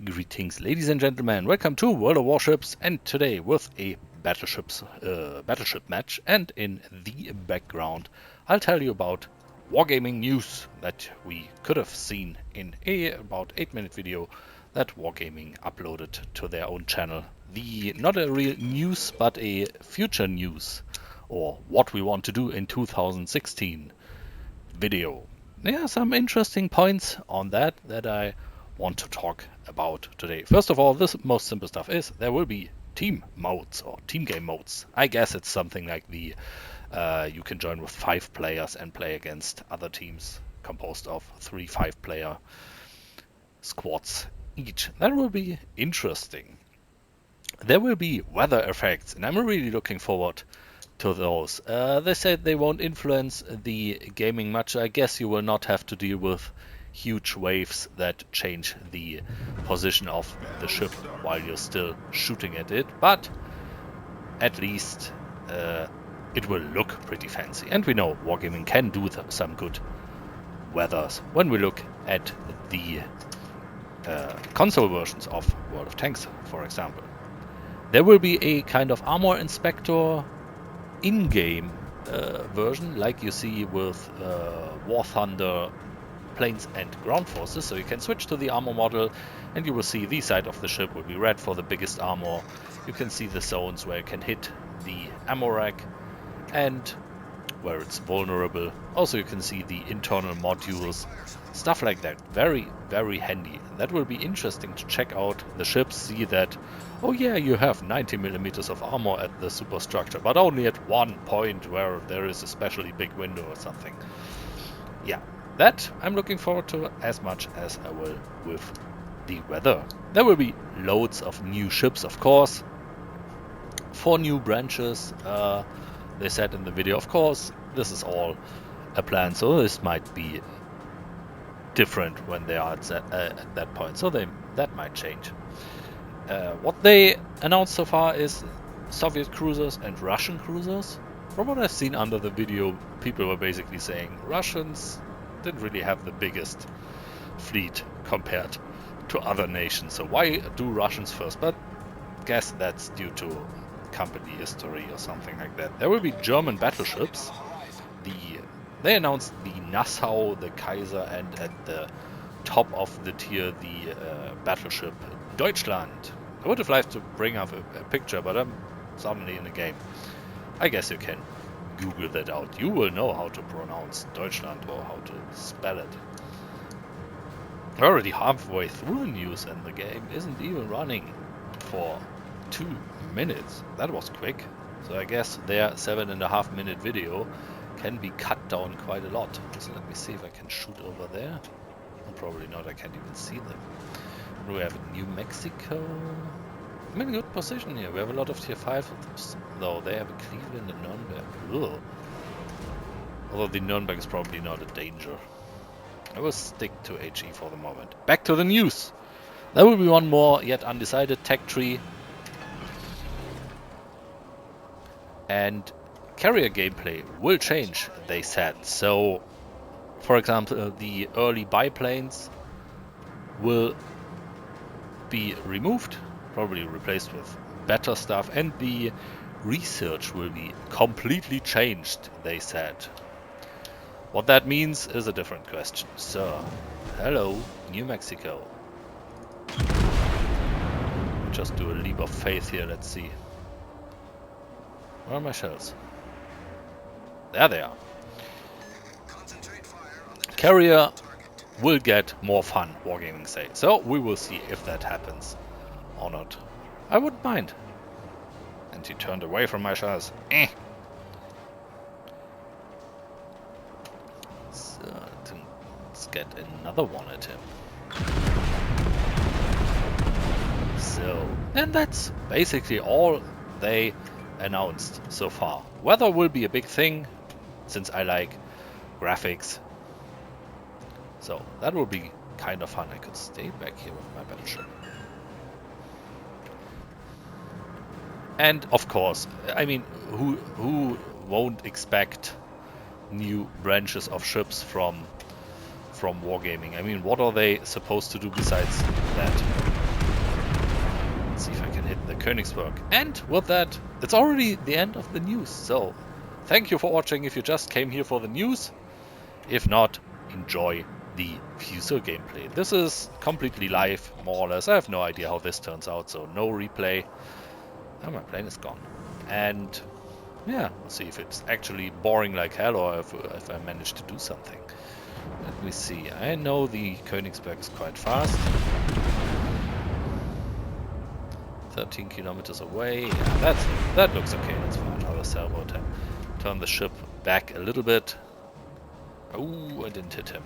Greetings, ladies and gentlemen. Welcome to World of Warships, and today with a battleship match. And in the background, I'll tell you about Wargaming news that we could have seen in a about 8-minute video that Wargaming uploaded to their own channel. Not a real news, but a future news, or what we want to do in 2016 video. There are some interesting points on that I want to talk about today. First of all, this most simple stuff is there will be team modes or team game modes. I guess it's something like the you can join with 5 players and play against other teams composed of 3 5-player squads each. That will be interesting. There will be weather effects, and I'm really looking forward to those. They said they won't influence the gaming much. I guess you will not have to deal with huge waves that change the position of the ship while you're still shooting at it, but at least it will look pretty fancy. And we know Wargaming can do some good weathers when we look at the console versions of World of Tanks, for example. There will be a kind of armor inspector in-game version, like you see with War Thunder planes and ground forces. So you can switch to the armor model and you will see the side of the ship will be red for the biggest armor. You can see the zones where you can hit the ammo rack and where it's vulnerable. Also you can see the internal modules, stuff like that. Very, very handy. That will be interesting to check out the ships, see that, oh yeah, you have 90 millimeters of armor at the superstructure, but only at one point where there is a especially big window or something. Yeah, that I'm looking forward to as much as I will with the weather. There will be loads of new ships, of course. 4 new branches, they said in the video. Of course, this is all a plan, so this might be different when they are at that point, so that might change. What they announced so far is Soviet cruisers and Russian cruisers. From what I've seen under the video, people were basically saying Russians didn't really have the biggest fleet compared to other nations, so why do Russians first? But I guess that's due to company history or something like that. There will be German battleships. They announced the Nassau, the Kaiser, and at the top of the tier, the battleship Deutschland. I would have liked to bring up a picture, but I'm suddenly in the game. I guess you can Google that out. You will know how to pronounce Deutschland or how to spell it. We're already halfway through the news and the game isn't even running for 2 minutes. That was quick. So I guess their 7.5-minute video can be cut down quite a lot. So let me see if I can shoot over there. Probably not, I can't even see them. We have New Mexico. I'm in a good position here. We have a lot of tier 5, though they have a Cleveland and Nuremberg. Ugh. Although the Nuremberg is probably not a danger. I will stick to HE for the moment. Back to the news. There will be one more yet undecided tech tree. And carrier gameplay will change, they said. So, for example, the early biplanes will be removed, probably replaced with better stuff, and the research will be completely changed, they said. What that means is a different question. So, hello, New Mexico. Just do a leap of faith here, let's see. Where are my shells? There they are. Carrier will get more fun, Wargaming say. So we will see if that happens or not. I wouldn't mind. And he turned away from my shells. So let's get another one at him. So, and that's basically all they announced so far. Weather will be a big thing, since I like graphics. So that will be kind of fun. I could stay back here with my battleship. And of course, I mean, who won't expect new branches of ships from Wargaming? I mean, what are they supposed to do besides that? Let's see if I can hit the Königsberg. And with that, it's already the end of the news. So, thank you for watching if you just came here for the news. If not, enjoy the Fuso gameplay. This is completely live, more or less. I have no idea how this turns out, so no replay. Oh, my plane is gone. And yeah, we'll see if it's actually boring like hell or if I manage to do something. Let me see. I know the Königsberg is quite fast. 13 kilometers away. Yeah, that looks okay. Let's find another salvo attempt. Turn the ship back a little bit. Oh, I didn't hit him.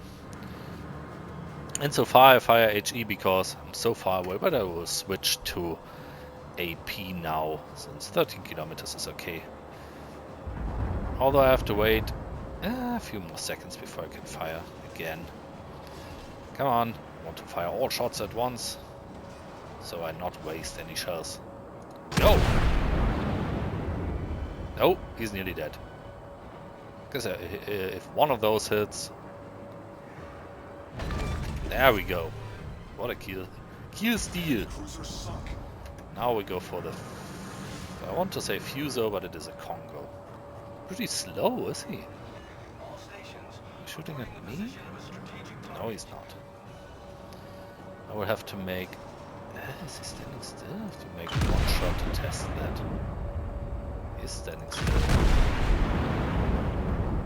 And so far I fire HE because I'm so far away, but I will switch to AP now, since 13 kilometers is okay. Although I have to wait a few more seconds before I can fire again. Come on, I want to fire all shots at once, so I not waste any shells. No! No, he's nearly dead. Because if one of those hits... There we go. What a kill. Kill steal. Now we go for the... I want to say Fuso, but it is a Congo. Pretty slow, is he? He's shooting at me? No, he's not. I will have to make... is he standing still? I have to make one shot to test that. He's standing still.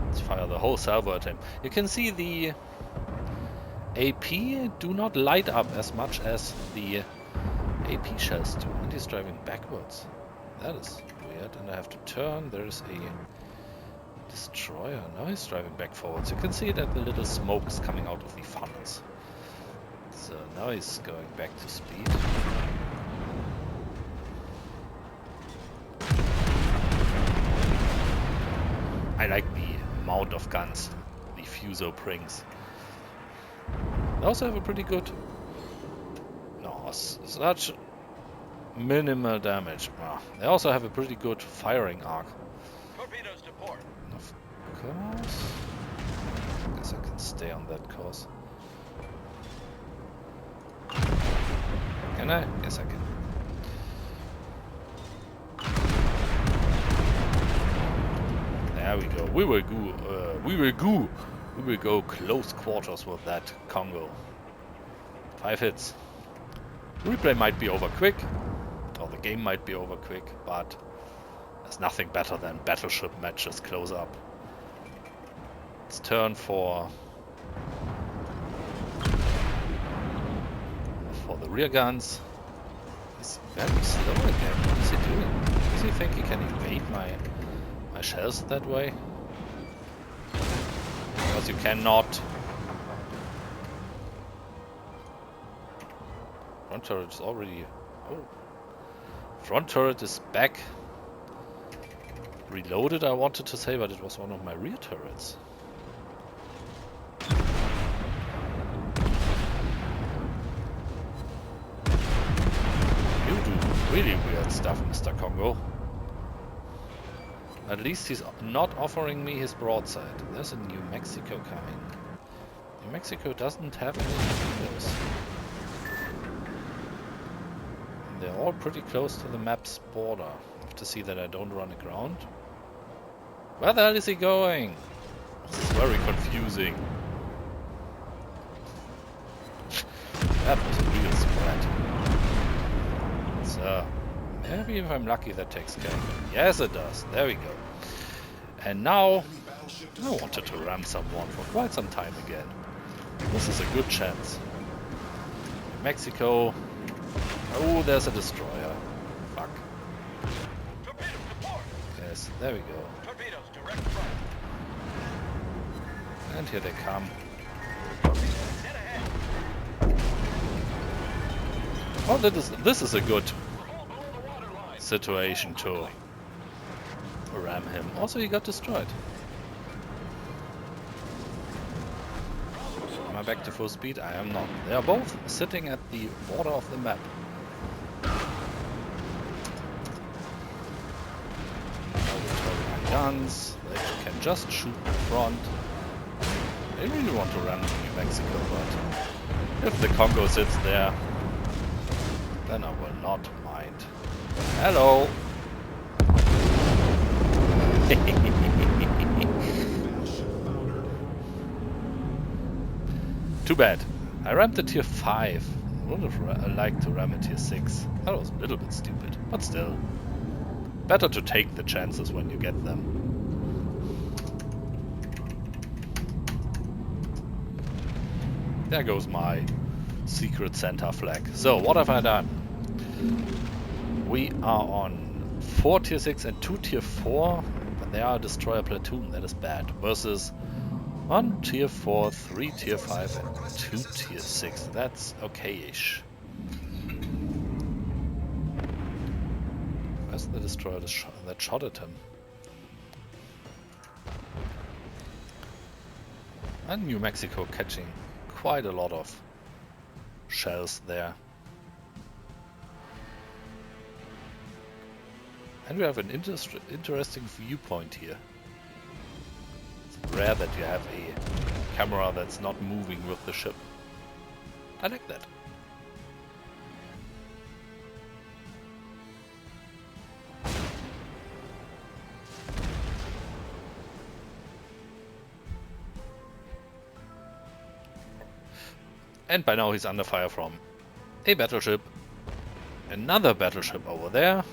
Let's fire the whole salvo at him. You can see the AP do not light up as much as the AP shells do. And he's driving backwards. That is weird. And I have to turn. There's a destroyer. Now he's driving back forwards. You can see that the little smokes coming out of the funnels. So now he's going back to speed. I like the amount of guns the Fuso brings. They also have a pretty good... No, such minimal damage. They also have a pretty good firing arc. Torpedoes to port. Of course. I guess I can stay on that course. Can I? Yes, I can. There we go. We will go close quarters with that Congo. 5 hits. Replay might be over quick, or the game might be over quick, but there's nothing better than battleship matches close up. Let's turn for the rear guns. He's very slow again. What is he doing? Does he think he can evade my shells that way? Because you cannot. Front turret is already... Oh. Front turret is back. Reloaded, I wanted to say, but it was one of my rear turrets. You do really weird stuff, Mr. Congo. At least he's not offering me his broadside. There's a New Mexico coming. New Mexico doesn't have any torpedoes. They're all pretty close to the map's border. I have to see that I don't run aground. Where the hell is he going? This is very confusing. That was a real spread. So, maybe if I'm lucky that takes care of it. Yes, it does. There we go. And now, I wanted to ram someone for quite some time again. This is a good chance. Mexico. Oh, there's a destroyer. Fuck. Yes, there we go. Torpedoes direct front. And here they come. Dead ahead. Oh, this is a good situation to ram him. Also, he got destroyed. Am I back to full speed? I am not. They are both sitting at the border of the map. I will turn my guns. They can just shoot in front. I really want to run to New Mexico, but if the Congo sits there, then I will not mind. Hello. Too bad. I rammed the tier 5. I would have liked to ram a tier 6. That was a little bit stupid, but still. Better to take the chances when you get them. There goes my secret Santa flag. So, what have I done? We are on 4 tier 6 and 2 tier 4, but they are a destroyer platoon, that is bad. Versus 1 tier 4, 3 tier 5 and 2 tier 6. That's okay-ish. Where's the destroyer that shot at him? And New Mexico catching quite a lot of shells there. And we have an interesting viewpoint here. It's rare that you have a camera that's not moving with the ship. I like that. And by now he's under fire from a battleship, another battleship over there,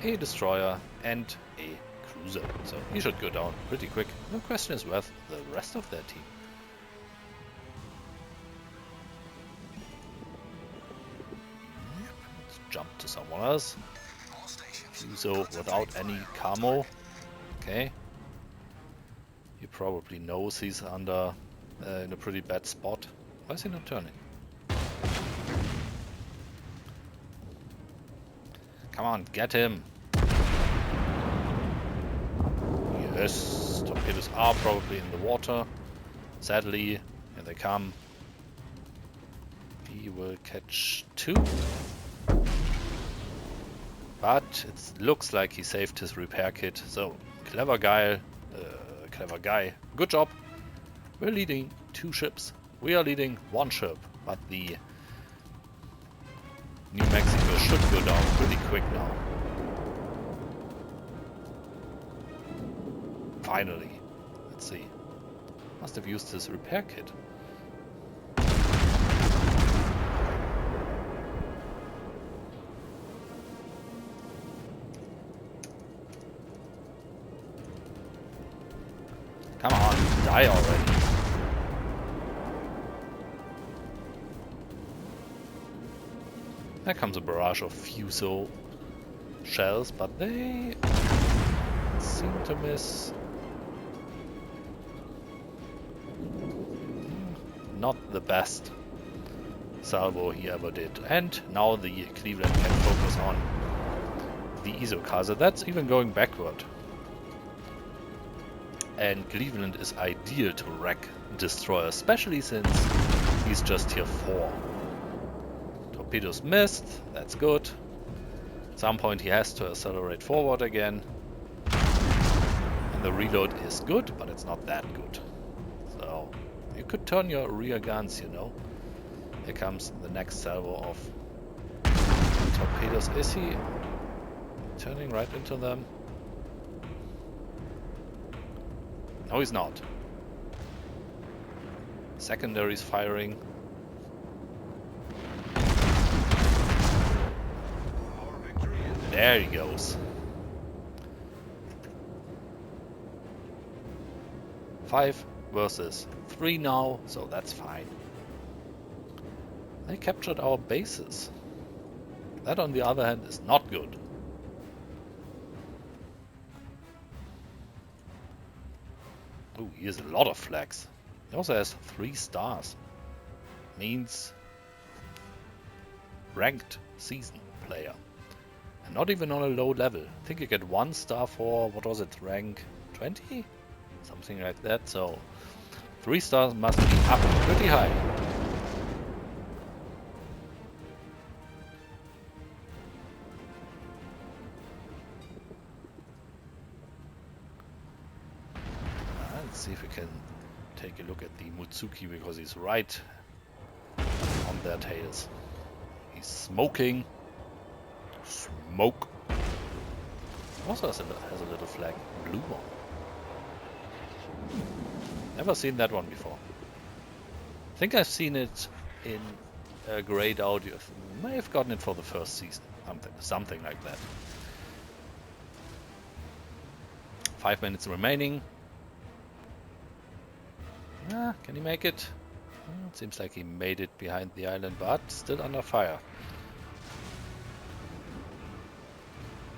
a destroyer, and a cruiser. So he should go down pretty quick. The question is where's the rest of their team? Let's jump to someone else. So without any camo. Okay. He probably knows he's under in a pretty bad spot. Why is he not turning? Come on, get him! Yes, torpedoes are probably in the water. Sadly, here they come. He will catch 2. But it looks like he saved his repair kit. So, clever guy. Good job. We're leading 2 ships. We are leading 1 ship, but the New Mexico should go down pretty quick now. Finally. Let's see. Must have used his repair kit. Come on, die already. There comes a barrage of Fuso shells, but they seem to miss. Not the best salvo he ever did. And now the Cleveland can focus on the Isokaze. That's even going backward. And Cleveland is ideal to wreck destroyer, especially since he's just tier 4. Torpedoes missed, that's good. At some point he has to accelerate forward again. And the reload is good, but it's not that good. So, you could turn your rear guns, you know. Here comes the next salvo of torpedoes. Is he turning right into them? No, he's not. Secondary's firing. There he goes. 5 versus 3 now, so that's fine. They captured our bases. That, on the other hand, is not good. Oh, he has a lot of flags. He also has 3 stars. Means ranked season player. And not even on a low level. I think you get 1 star for, what was it, rank 20? Something like that. So 3 stars must be up pretty high. Let's see if we can take a look at the Mutsuki, because he's right on their tails. He's smoking. smoke. Also has a little flag. Blue one. Never seen that one before. I think I've seen it in a grayed audio. May have gotten it for the first season. Something like that. 5 minutes remaining. Can he make it? It seems like he made it behind the island, but still under fire.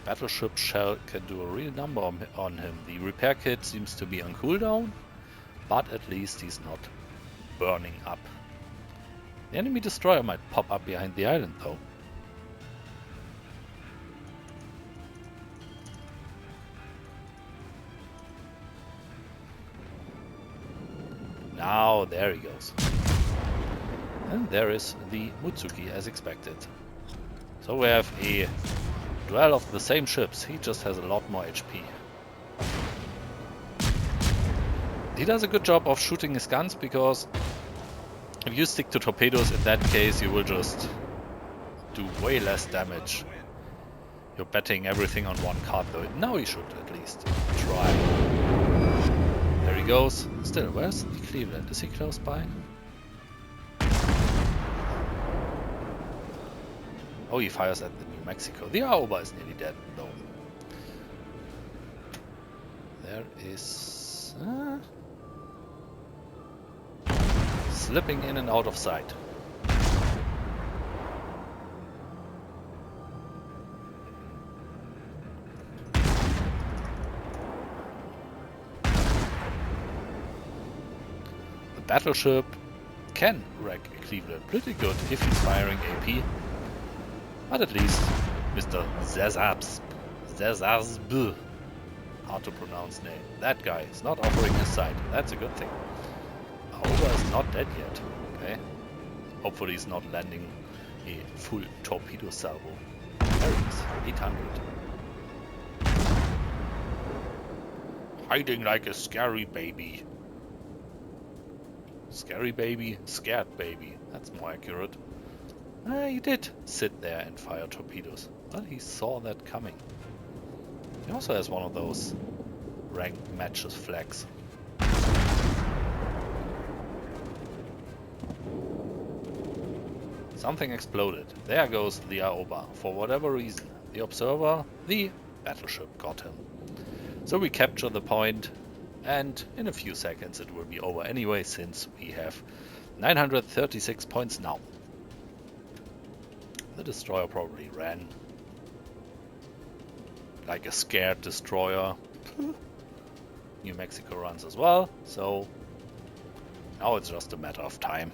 Battleship shell can do a real number on him. The repair kit seems to be on cooldown, but at least he's not burning up. The enemy destroyer might pop up behind the island though. Now there he goes. And there is the Mutsuki as expected. So we have a duel of the same ships. He just has a lot more HP. He does a good job of shooting his guns, because if you stick to torpedoes, in that case you will just do way less damage. You're betting everything on one card though. Now you should at least try. There he goes. Still, where's the Cleveland? Is he close by? Oh, he fires at the New Mexico. The Aoba is nearly dead though. There is... slipping in and out of sight. The battleship can wreck Cleveland pretty good if he's firing AP. But at least Mr. Zezabsb, hard to pronounce name, that guy is not offering his side. That's a good thing. Aoba is not dead yet. Okay. Hopefully he's not landing a full torpedo salvo. There he is, 800. Hiding like a scary baby. Scary baby, scared baby. That's more accurate. He did sit there and fire torpedoes, but he saw that coming. He also has one of those ranked matches flags. Something exploded. There goes the Aoba. For whatever reason, the observer, the battleship got him. So we capture the point, and in a few seconds it will be over anyway, since we have 936 points now. The destroyer probably ran like a scared destroyer. New Mexico runs as well, so now it's just a matter of time.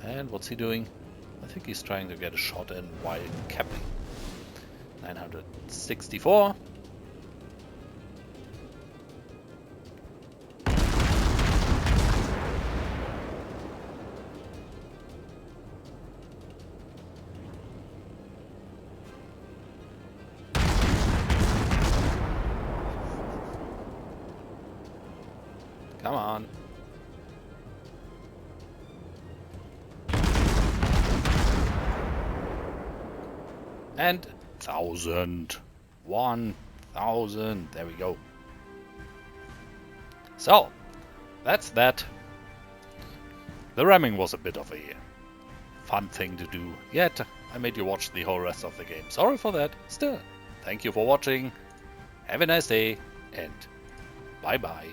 And what's he doing? I think he's trying to get a shot in while capping. 964. Come on. And 1,000. 1,000. There we go. So, that's that. The ramming was a bit of a fun thing to do. Yet, I made you watch the whole rest of the game. Sorry for that. Still, thank you for watching. Have a nice day. And bye-bye.